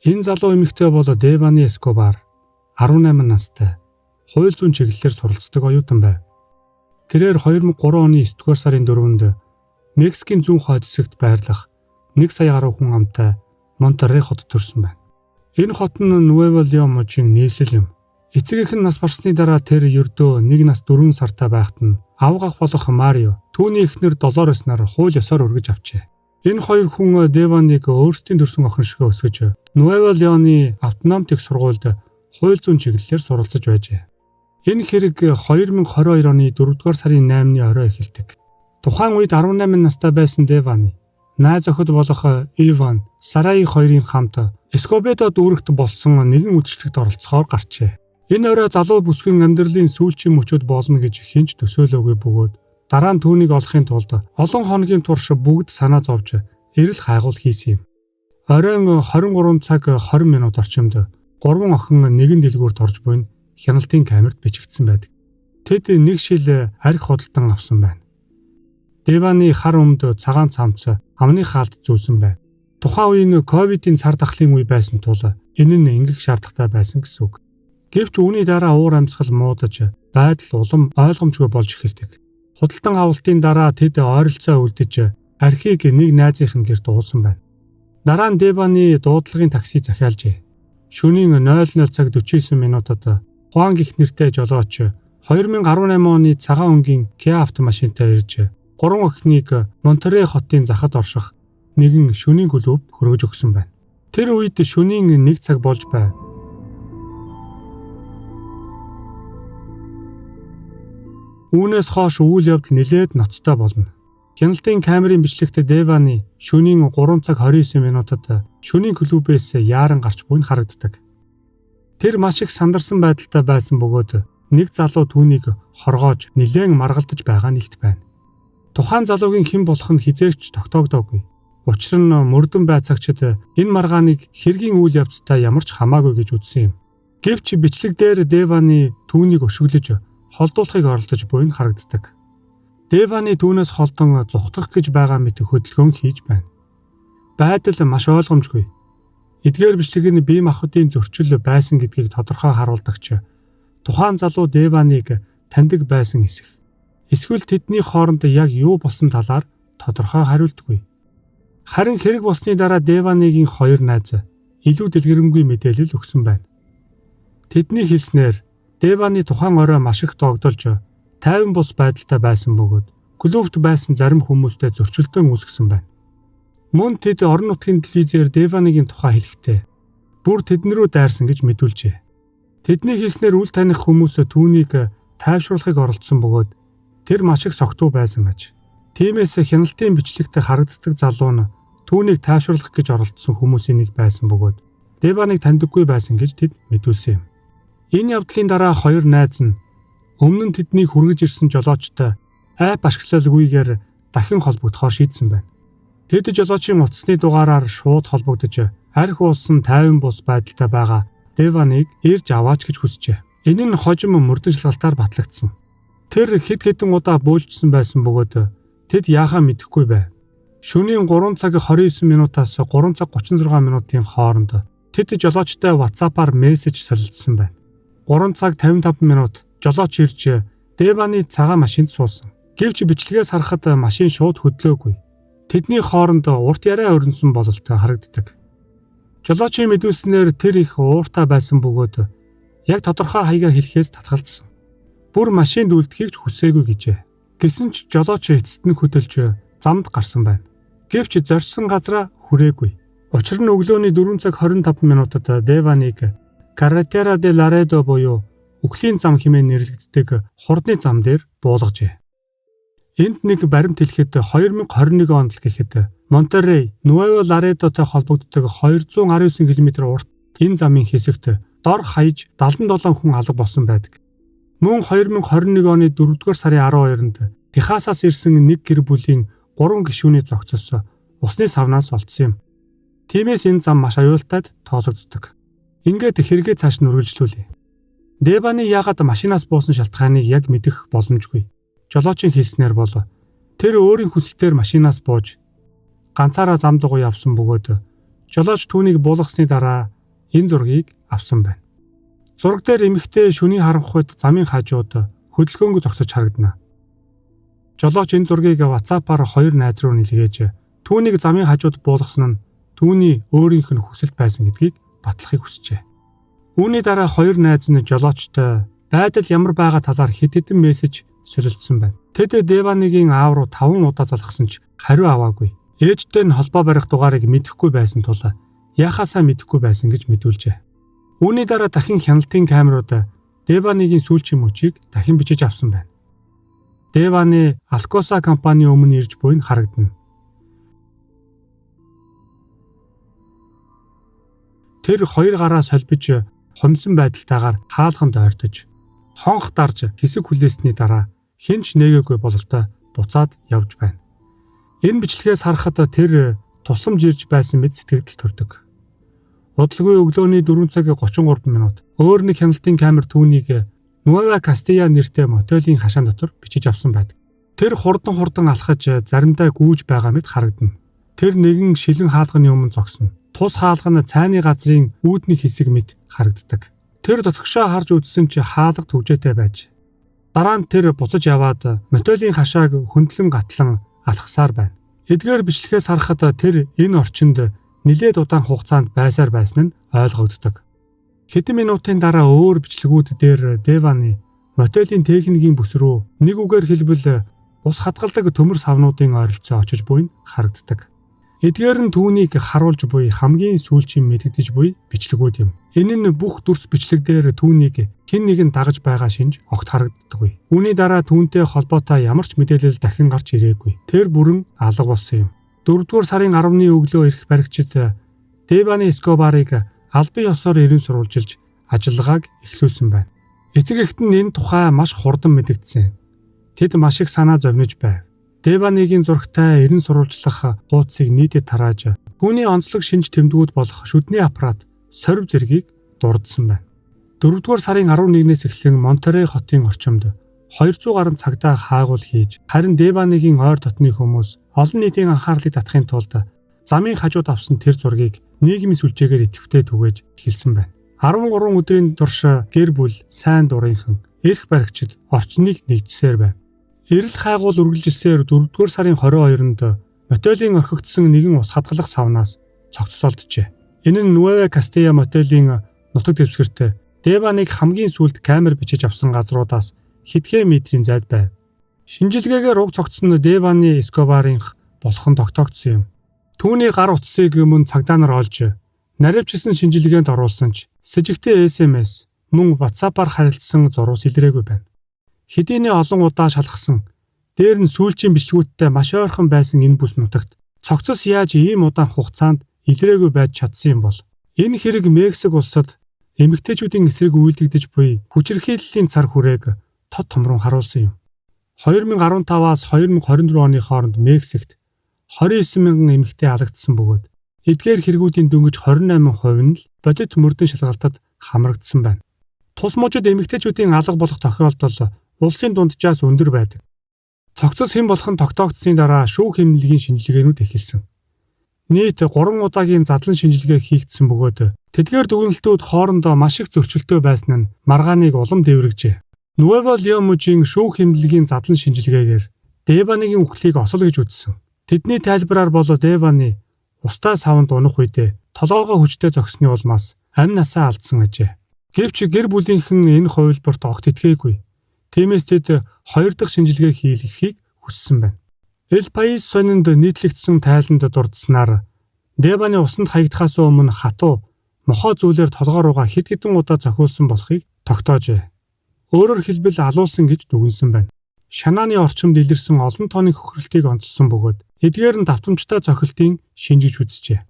Энэ залуу эмэгтэй бол Девани Эскобар 18 настай. Хууль зүйн чиглэлээр суралцдаг оюутан байв. Тэрээр 2003 оны 9-р сарын 4-нд Мексикийн зүүн хойд хэсэгт байрлах 1 сая гаруй хүн амтай Монтеррей хотод төрсөн байна. Энэ хот нь Нуэво Леон мужийн нийслэл юм. Эцэгийнх нь нас барсны дараа тэр ердөө 1 нас 4 сартай байхад нь авгах болох Марио түүний эхнэр Долорес нар хууль ёсоор өргөж авчээ. Энэ хоёр хүн Деванийг өөрсдийн төрсөн охин шиг өсгөж Нуэво Леоны автономт их сургуульд хууль зүйн чиглэлээр суралцж байжээ. Энэ хэрэг 2022 оны 4-р сарын 8-ны орой эхэлдэг. Тухайн үед 18 настай байсан Девани найз охид болох Иван Сарай хоёрын хамт Эскобедо дүүрэгт болсон нэгэн үдшилтэд оролцохоор гарчээ. Энэ орой залуу бүсгийн амьдралын сүүлчийн мөчөд болно гэж хинч төсөөлөөгүй бөгөөд дараа нь түүнийг олохын тулд олон хоногийн турш бүгд санаа зовж эрэл хайгуул хийсэн юм. Оройн 23 цаг 20 минут орчимд 3 охин нэгэн дэлгүүрт орж буйн хяналтын камерт бичигдсэн байдаг. Тэд нэг шил арх худалдан авсан байна. Девани хар өмд цагаан цамц амны хаалт зүүсэн байв. Тухайн үеийн ковидын цар тахлын үе байсан тул энэ нь ингэх шаардлагатай байсан гэсэн үг. Гэвч үүний дараа уур амьсгал муудаж байдал улам ойлгомжгүй болж эхэлдэг. Худалдан авалтын дараа тэд ойролцоо үлдэж архийг нэг найзынх нь гэрт уусан байна. Дараа нь Девани дуудлагын такси захиалжээ. Шөнийн 00 цаг 49 минутад Хуан гэх нэртэй жолооч 2018 оны цагаан өнгийн Kia автомашинтай ирж 3 охиныг Монтеррей хотын захад орших нэгэн шөнийн клуб хөргөж өгсөн байна. Тэр үед шөнийн 1 цаг болж байв. Үүнээс хойш үйл явдал нэлээд ноцтой болно. Хяналтын камерын бичлэгт Девани шөнийн 3 цаг 29 минутад шөнийн клубээс яаран гарч буйн харагддаг. Тэр маш их сандарсан байдалтай байсан бөгөөд нэг залуу түүнийг хоргоож нилээн маргалдаж байгаа нэлт байна. Тухайн залуугийн хэн болох нь хизээч тогтоогдоогүй. Учир нь мөрдөн байцаагчид энэ маргааныг хэргийн үйл явцтай ямар ч хамаагүй гэж үзсэн юм. Гэвч бичлэг дээр Девани түүнийг өшөглөж холдуулахыг оролдож буйн харагддаг. Девани түүнээс холдон зүхтах гэж байгаа мэт хөдөлгөөн хийж байна. Байдал маш ойлгомжгүй. Эдгээр бичлэг нь бие махбодын зөрчил байсан гэдгийг тодорхой харуулдагч тухайн залуу Деваниг таньдаг байсан эсэх. Эсвэл тэдний хооронд яг юу болсон талаар тодорхой хариулдаггүй. Харин хэрэг болсны дараа Деванигийн хоёр найз илүү дэлгэрэнгүй мэдээлэл өгсөн байна. Тэдний хэлснээр Девани тухайн орой маш их догдолж тайван бус байдалтай байсан бөгөөд клубт байсан зарим хүмүүстэй зөрчилдөөн үүсгэсэн байна. Мөн тэд орон нутгийн телевизээр Деванигийн тухай хэлэхдээ бүр тэднэрүү дайрсан гэж мэдүүлжээ. Тэдний хэлснээр үл таних хүмүүс түүнийг тайвшруулахыг оролдсон бөгөөд тэр маш их согтуу байсан гэж. Тиймээс хяналтын бичлэгт харагддаг залуу нь түүнийг тайвшруулах гэж оролдсон хүмүүсийн нэг байсан бөгөөд Деваниг таньдаггүй байсан гэж тэд мэдүүлсэн юм. Энэ явдлын дараа хоёр найз нь өмнө нь тэднийг хүргэж ирсэн жолоочтой айп ашиглалгүйгээр дахин холбогдохоор шийдсэн байна. Тэд жолоочийн утасны дугаараар шууд холбогдож арх уусан тайван бус байдалтай байгаа Деваниг ирж аваач гэж хүсжээ. Энэ нь хожим мөрдөн шалгалтаар батлагдсан. Тэр хэд хэдэн удаа бөөлжсөн байсан бөгөөд тэд яахаа мэдэхгүй байв. Шөнийн 3 цаг 29 минутаас 3 цаг 36 минутын хооронд тэд жолоочтой WhatsApp-аар мессеж солилцсон байна. 3 цаг 55 минут жолооч ирж Девани цагаан машинд суусан. Гэвч бичлэгээс харахад машин шууд хөдлөөгүй. Тэдний хооронд урт яриа өрнсөн бололтой харагддаг. Жолоочийн мэдүүлснээр тэр их ууртай байсан бөгөөд яг тодорхой хаягаар хэлэхээс татгалзсан. Бүр машинд үлдэхийг ч хүсээгүй гэжээ. Гэсэн ч жолооч эцэст нь хөдөлж замд гарсан байна. Гэвч зорьсон газараа хүрээгүй. Учир нь өглөөний 4 цаг 25 минутад Деванийг Carretera de Laredo буюу Үхлийн зам хэмээн нэрлэгддэг хурдны зам дээр буулгажээ. Энд нэг баримт хэлэхэд 2021 онд л гэхэд Монтеррей, Нуэво Ларедотой холбогддог 219 км урт энэ замын хэсэгт дор хаяж 77 хүн алга болсон байдаг. Мөн 2021 оны 4-р сарын 12-нд Техасаас ирсэн нэг гэр бүлийн 3 гишүүний зогцос усны савнаас олдсон юм. Тиймээс энэ зам маш аюултайд тооцогддог. Ингээд хэрэгээ цааш нь үргэлжлүүлье. Девани яагаад машинаас буусан шалтгааныг яг мэдэх боломжгүй. Жолоочийн хэлснээр бол тэр өөрийн хүсэлтээр машинаас бууж ганцаараа зам дугуй явсан бөгөөд жолооч түүнийг буулгасны дараа энэ зургийг авсан байна. Зураг дээр эмэгтэй шөнийн харанх үед замын хажууд хөдөлгөөнгөө зогсож харагдана. Жолооч энэ зургийг WhatsApp-аар 2 найз руу нэлгээж түүнийг замын хажууд буулгасан нь түүний өөрийнх нь хүсэлт байсан гэдгийг батлахыг хүсжээ. Үүний дараа 2 найз нь жолоочтой байдал ямар байгаа талаар хэд хэдэн мессеж солилцсон байна. Тэд Деваныгийн аав руу 5 удаа залгасан ч хариу аваагүй. Ээжтэй нь холбоо барих дугаарыг мэдэхгүй байсан тул яхасаа мэдэхгүй байсан гэж мэдүүлжээ. Үүний дараа дахин хяналтын камерууд Деваныгийн сүүлчийн мөчийг дахин бичиж авсан байна. Деваны Alcosa компани өмнө ирж буйн харагдана. Тэр 2 гараа солбиж хомсон байдалтайгаар хаалганд ойртож, хонх дарж хэсэг хүлээсний дараа хинч нээгээгүй бололтой буцаад явж байна. Энэ бичлэгээс харахад тэр тусламж ирж байсан мэт сэтгэл төрдөг. Удалгүй өглөөний 4 цаг 33 минут өөр нэг хяналтын камер түүнийг Nueva Castilla нэртэй мотелийн хашаан дотор бичиж авсан байдаг. Тэр хурдан алхаж заримдаа гүйж байгаа мэт харагдана. Тэр нэгэн шилэн хаалганы өмнө зогсно. Тус хаалга нь цайны газрын үүдний хэсэг мэт харагддаг. Тэр дотгошоо харж үзсэн чи хаалга төвжээтэй байж. Дараа нь тэр буцаж яваад мотелийн хашааг хөндлөн гатлан алхасаар байна. Эдгээр бичлэгээс харахад тэр энэ орчинд нэлээд удаан хугацаанд байсаар байсан нь ойлгогддог. Хэдэн минутын дараа өөр бичлэгүүд дээр Деваны мотелийн техникийн бүс рүү нэг үгээр хэлбэл ус хадгалдаг төмөр савнуудын ойролцоо очиж буйн харагддаг. Эдгээр нь түүнийг харуулж буй хамгийн сүүлчийн мэдэгдэж буй бичлэгүүд юм. Энэ нь бүх дүрс бичлэг дээр түүнийг хэн нэгэн дагаж байгаа шинж огт харагддаггүй. Үүний дараа түүнтэй холбоотой ямар ч мэдээлэл дахин гарч ирээгүй. Тэр бүрэн алга болсон юм. 4-р сарын 10-ны өглөө эрх баригчид Деваны Эскобарыг албан ёсоор ирэн сурвалжилж ажиллагааг эхлүүлсэн байна. Эцэг эхт нь энэ тухай маш хурдан мэдэгдсэн. Тэд маш их санаа зовниж байв. Деваныгийн зурагтай ирэн сурвалжлах хуудсыг нийтэд тарааж түүний онцлог шинж тэмдгүүд болох шүдний аппарат сорив зэргийг дурдсан байна. 4-р сарын 11-ээс эхлэн Монтерей хотын орчимд 200 гаруй цагдаа хаагуул хийж харин Деваныгийн ойр дотны хүмүүс олон нийтийн анхаарлыг татахын тулд замын хажууд авсан тэр зургийг нийгмийн сүлжээгээр идэвхтэй түгээж хэлсэн байна. 13 өдрийн турш гэр бүл, сайн дурынхан, эрх баригчид орчныг нэгжсээр байв. Эрэл хайгуул үргэлжилсээр 4-р сарын 22-нд мотелийн орхигдсон нэгэн ус хадгалах савнаас цогцолжээ. Энэ нь Nueva Castilla мотелийн нутаг дэвсгэрт Деваныг хамгийн сүүлд камер бичиж авсан газруудаас хэдхэн метрийн зайд байв. Шинжилгээгээр уг цогцсон Деваны Эскобарын болох нь тогтоогдсон юм. Түүний гар утсыг мөн цагдаа нар олж наривчилсан шинжилгээнд оруулсан ч сэжигтэй SMS мөн WhatsApp-аар харилцсан зурвас илрээгүй байна. Хэдийнэ олон удаа шалгасан. Дээр нь сүүлчийн бичлэгүүдтэй маш ойрхон байсан энэ бүс нутагт цогцос яаж ийм удаан хугацаанд илрээгүй байж чадсан юм бол энэ хэрэг Мексик улсад эмэгтэйчүүдийн эсрэг үйлдэгдэж буй хүчирхийллийн цар хүрээг тод томрон харуулсан юм. 2015-аас 2024 оны хооронд Мексикт 29,000 эмэгтэй алагдсан бөгөөд эдгээр хэрэгүүдийн дөнгөж 28% нь л бодит мөрдөн шалгалтад хамрагдсан байна. Тус мужид эмэгтэйчүүдийн алга болох тохиолдол улсын дунджаас өндөр байдаг. Цогцос хэн болох нь тогтоогдсны дараа шүүх хэмнэлгийн шинжилгээнүүд эхэлсэн. Нийт 3 удаагийн задлан шинжилгээ хийгдсэн бөгөөд тэдгээр дүгнэлтүүд хоорондоо маш их зөрчилтэй байсан нь маргааныг улам дэврэгжээ. Nuevo León-ийн шүүх хэмнэлгийн задлан шинжилгээгээр Деваныгийн үхлийг осол гэж үзсэн. Тэдний тайлбараар бол Деваны устай савнд унах үедээ толгоогоо хүчтэй зогсны улмаас амь насаа алдсан ажээ. Гэвч гэр бүлийнхэн энэ хувилбарт огт итгээгүй. Тиймээс тэд 2 дахь шинжилгээ хийлгэхийг хүссэн байна. El País сонинд нийтлэгдсэн тайланд дурдсанаар Деваны усанд хаягдахаас өмнө хатуу мохоо зүйлээр толгоо руугаа хэд хэдэн удаа зохиулсан болохыг тогтоожээ. Өөрөөр хэлбэл алуулсан гэж дүгнсэн байна. Шанааны орчимд илэрсэн олон тооны хөхрөлтийг онцлсон бөгөөд эдгээр нь давтамжтай цохилтын шинжиж үзжээ.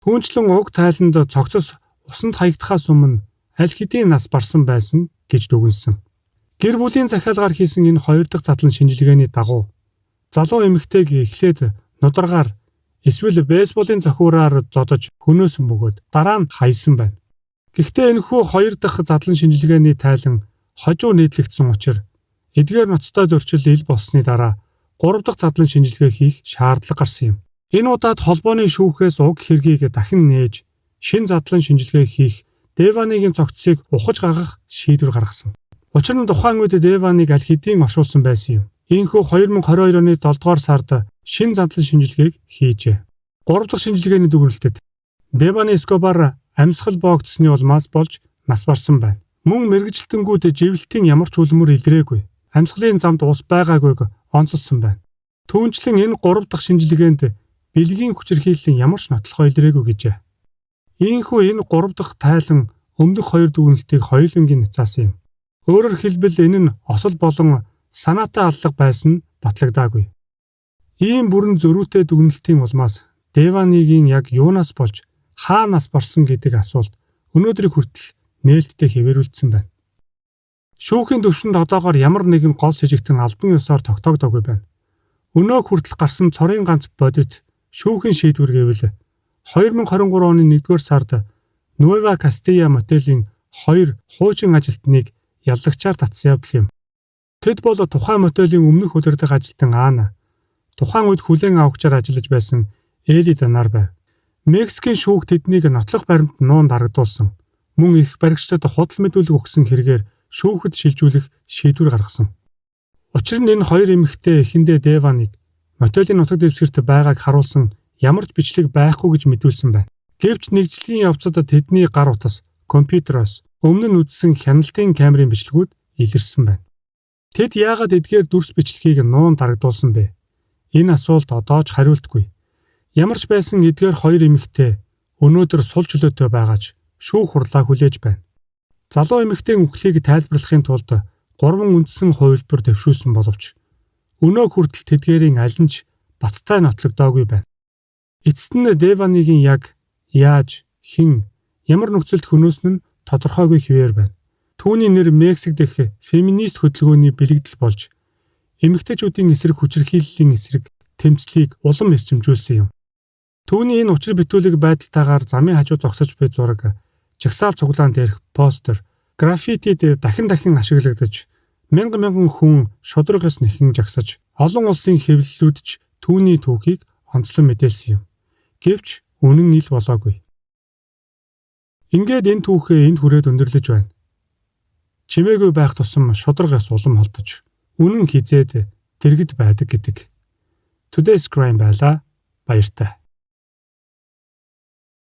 Түүнчлэн уг тайланд цогцос усанд хаягдахаас өмнө аль хэдийн нас барсан байсан гэж дүгнсэн. Гэр бүлийн захиалгаар хийсэн энэ 2 дахь задлан шинжилгээний дагуу залуу эмэгтэйг эхлээд нударгаар эсвэл бейсболын цохиураар зодож хөнөөсөн бөгөөд дараа нь хайсан байна. Гэхдээ энэхүү 2 дахь задлан шинжилгээний тайлан хожуу нийтлэгдсэн учраас эдгээр ноцтой зөрчил ил болсны дараа 3 дахь задлан шинжилгээ хийх шаардлага гарсан юм. Энэ удаад холбооны шүүхээс уг хэргийг дахин нээж шин задлан шинжилгээ хийх Деваныгийн цогцсыг ухаж гаргах шийдвэр гаргасан. Учир нь тухайн үед Деваныг аль хэдийн оршуулсан байсан юм. Ийхүү 2022 оны 7 дугаар сард шинэ задлан шинжилгээг хийжээ. 3 дахь шинжилгээний дүгнэлтэд Деваны Эскобар амьсгал боогдсны улмаас болж нас барсан байна. Мөн мэргэжилтэнгүүд живэлтийн ямар ч үлмөр илрээгүй. Амьсгалын замд ус байгаагүйг онцолсон байна. Түүнчлэн энэ 3 дахь шинжилгээнд бэлгийн хүчирхийллийн ямар ч нотлохоо илрээгүй гэжээ. Ийхүү энэ 3 дахь тайлан өмнөх 2 дүгнэлтийг хоёулангийн няцаасан юм. Өөрөөр хэлбэл энэ нь осол болон санаатай аллага байсан нь батлагдаагүй. Ийм бүрэн зөрүүтэй дүгнэлтийн улмаас Деваныгийн яг юунаас болж хаанаас барсан гэдэг асуулт өнөөдрийг хүртэл нээлттэй хэвээрүүлсэн байна. Шүүхийн төвшөнд одоогоор ямар нэгэн гол сэжигтэн албан ёсоор тогтоогдоогүй байна. Өнөө хүртэл гарсан цорын ганц бодит шүүхийн шийдвэр гэвэл 2023 оны 1-р сард Нуэва Кастия мотелийн 2 хуучин ажилтныг яллагчаар татсан явдал юм. Тэд бол тухайн мотелийн өмнөх удирдах ажилтан Ана, тухайн үед хүлээн авахчаар ажиллаж байсан Эли Данар байв. Мексикийн шүүх тэднийг нотлох баримт нуунд дарагдуулсан. Мөн их баригчдад худал мэдүүлэг өгсөн хэрэгээр шүүхэд шилжүүлэх шийдвэр гаргасан. Учир нь энэ 2 эмэгтэй эхэндээ Деваныг мотелийн нутаг дэвсгэрт байгааг харуулсан ямар ч бичлэг байхгүй гэж мэдүүлсэн байна. Гэвч нэгжлэгийн явцад тэдний гар утас, компьютероос өмнө нь үзсэн хяналтын камерын бичлэгүүд илэрсэн байна. Тэд яагаад эдгээр дүрс бичлэгийг нуунд дарагдуулсан бэ? Энэ асуулт одоо ч хариултгүй. Ямар ч байсан эдгээр 2 эмэгтэй өнөөдөр сул чөлөөтэй байгаач шүүх хурлаа хүлээж байна. Залуу эмэгтэйн үхлийг тайлбарлахын тулд 3 үндсэн хувилбар дэвшүүлсэн боловч өнөө хүртэл тэдгээрийн аль нь ч баттай нотлогдоогүй байна. Эцэст нь Деваныгийн яг яаж, хэн, ямар нөхцөлд хөнөөсөн нь тодорхойгүй хэвээр байна. Түүний нэр Мексик дэх феминист хөдөлгөөний бэлэгдэл болж эмэгтэйчүүдийн эсрэг хүчирхийллийн эсрэг тэмцлийг улам эрчимжүүлсэн юм. Түүний энэ учир битүүлэг байдалтайгаар замын хажуу зогсож буй зураг, жагсаал цуглаан дээрх постэр, граффитид дахин ашиглагдаж, мянган хүн шударгаас нэхэн жагсаж, олон улсын хэвлэлүүд ч түүний түүхийг онцлон мэдээлсэн юм. Гэвч үнэн ил болоогүй. Ингээд энэ түүхээ энд хүрээд өндөрлөж байна. Чимээгүй байх тусам шударгаас улам холдож, үнэн хизээд дэргэд байдаг гэдэг. Today's Crime байлаа. Баяртай.